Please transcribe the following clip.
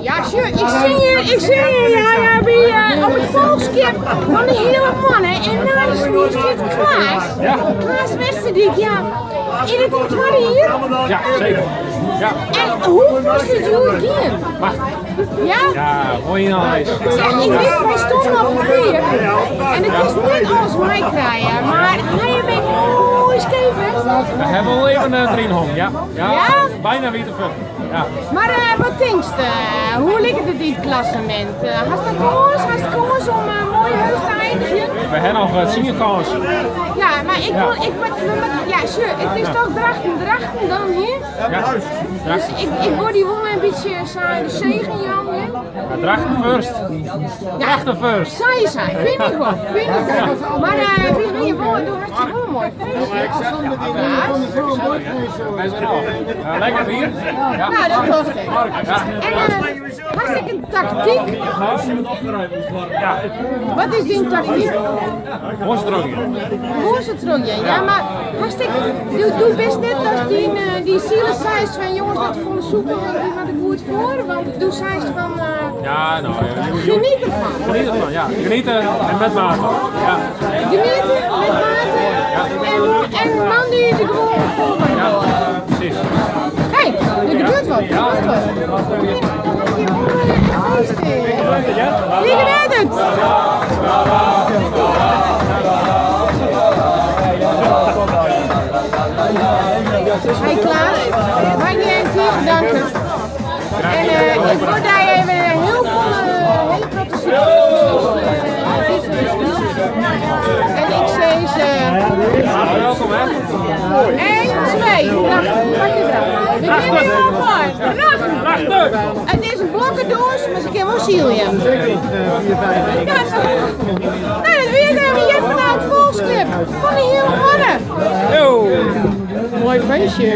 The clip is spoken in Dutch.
Ja, sure. Ik zie je bij op het volkskip van de hele mannen. En na de snoer zit Klaas. Ja. Klaas Westerdijk, ja. In het ontwarren hier. Ja, zeker. Ja. En hoe moest het jullie gaan? Wacht. Ja? Ja, mooi in alles. Ja, ik wist, wij stonden op het weer. En het is niet alles mij krijgen, maar hij heeft een mooi skevers. We hebben wel even een drienhong, ja. Ja? Bijna weer te veel. Ja. Maar wat denk je? Hoe ligt het in het klassement? Hast du kans om een mooie heus te eindigen? We hebben nog senior kans. Ja, maar ja, sure, het is toch drachten dan hier? Ja. Dus ik word die wel een beetje saai de zegen, Jan. Hè? Ja, drachten first. Drachten first. Saai, vind ik wel, Maar wie ben je wel, doe hartstikke wel mooi. Hij is er al. Lekker hier. Ja. Nou, dat hoeft het. En hartstikke tactiek. Ja. Wat is die tactiek? Worstdroogje. Rozentrolje, ja, maar hartstikke. Doe best net als die zielen zei van jongens, dat vond ik super, wat ik goed voor. Want doe zei van. Ja, nou. Geniet ervan. Geniet ervan, ja. Genieten en met water. Ja. Genieten met water. En dan doe je de gewoon volgende. Ja, precies. Hé, er gebeurt wat. Ja. Wie gebeurt het? Hey Klaas, mag je even hier bedanken. En ik word daar even heel veel hele en ik zei ze. Welkom hè. 1, 2, dag, pak je eraf. We beginnen heel mooi. Rachten. Het is een blokkendoos, maar ze kan wel zielen. Ja, nou, dat weer je vanuit het volksclub van de hele mannen. Yo. Mooi feestje.